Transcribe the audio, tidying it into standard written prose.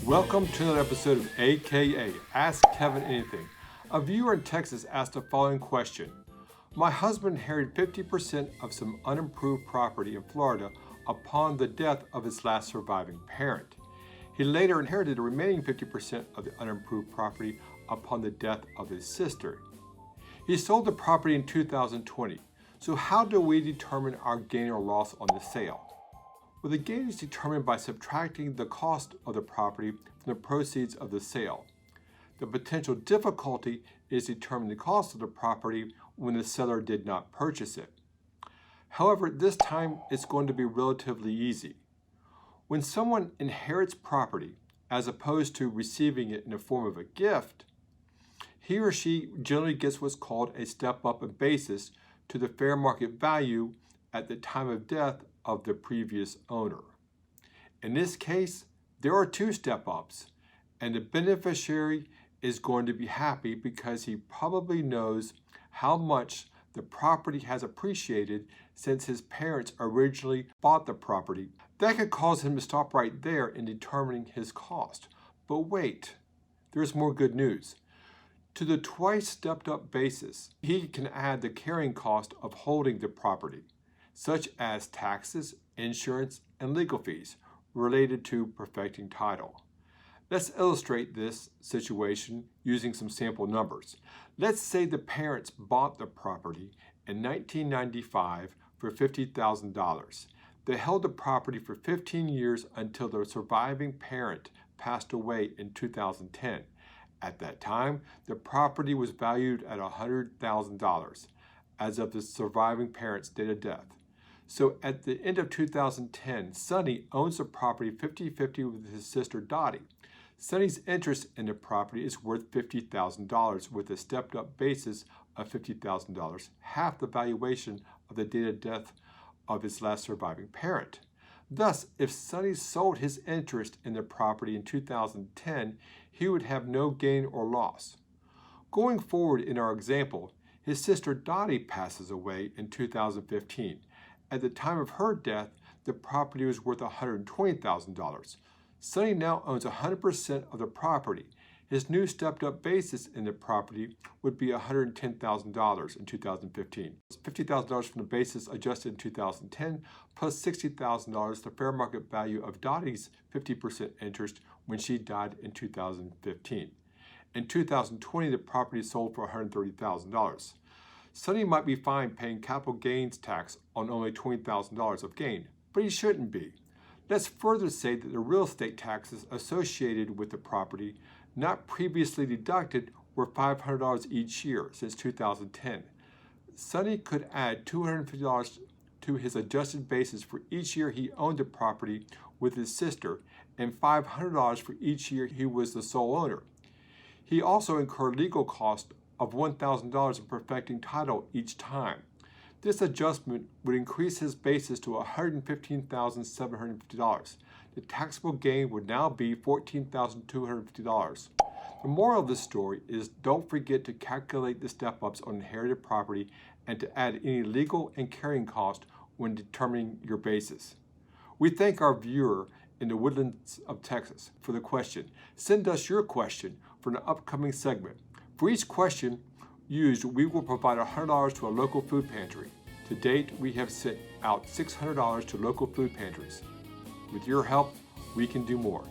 Welcome to another episode of AKA Ask Kevin Anything. A viewer in Texas asked the following question. My husband inherited 50% of some unimproved property in Florida upon the death of his last surviving parent. He later inherited the remaining 50% of the unimproved property upon the death of his sister. He sold the property in 2020. So how do we determine our gain or loss on the sale? Well, the gain is determined by subtracting the cost of the property from the proceeds of the sale. The potential difficulty is determining the cost of the property when the seller did not purchase it. However, this time it's going to be relatively easy. When someone inherits property, as opposed to receiving it in the form of a gift, he or she generally gets what's called a step-up in basis to the fair market value at the time of death of the previous owner. In this case, there are two step-ups, and the beneficiary is going to be happy because he probably knows how much the property has appreciated since his parents originally bought the property. That could cause him to stop right there in determining his cost. But wait, there's more good news. To the twice stepped up basis, he can add the carrying cost of holding the property, such as taxes, insurance, and legal fees related to perfecting title. Let's illustrate this situation using some sample numbers. Let's say the parents bought the property in 1995 for $50,000. They held the property for 15 years until the surviving parent passed away in 2010. At that time, the property was valued at $100,000 as of the surviving parent's date of death. So at the end of 2010, Sonny owns the property 50-50 with his sister Dottie. Sonny's interest in the property is worth $50,000 with a stepped-up basis of $50,000, half the valuation of the date of death of his last surviving parent. Thus, if Sonny sold his interest in the property in 2010, he would have no gain or loss. Going forward in our example, his sister Dottie passes away in 2015. At the time of her death, the property was worth $120,000. Sonny now owns 100% of the property. His new stepped-up basis in the property would be $110,000 in 2015. It's $50,000 from the basis adjusted in 2010, plus $60,000 the fair market value of Dottie's 50% interest when she died in 2015. In 2020, the property sold for $130,000. Sonny might be fine paying capital gains tax on only $20,000 of gain, but he shouldn't be. Let's further say that the real estate taxes associated with the property not previously deducted were $500 each year since 2010. Sonny could add $250 to his adjusted basis for each year he owned the property with his sister and $500 for each year he was the sole owner. He also incurred legal costs of $1,000 in perfecting title each time. This adjustment would increase his basis to $115,750. The taxable gain would now be $14,250. The moral of this story is don't forget to calculate the step-ups on inherited property and to add any legal and carrying cost when determining your basis. We thank our viewer in the woodlands of Texas for the question. Send us your question for an upcoming segment. For each question used, we will provide $100 to a local food pantry. To date, we have sent out $600 to local food pantries. With your help, we can do more.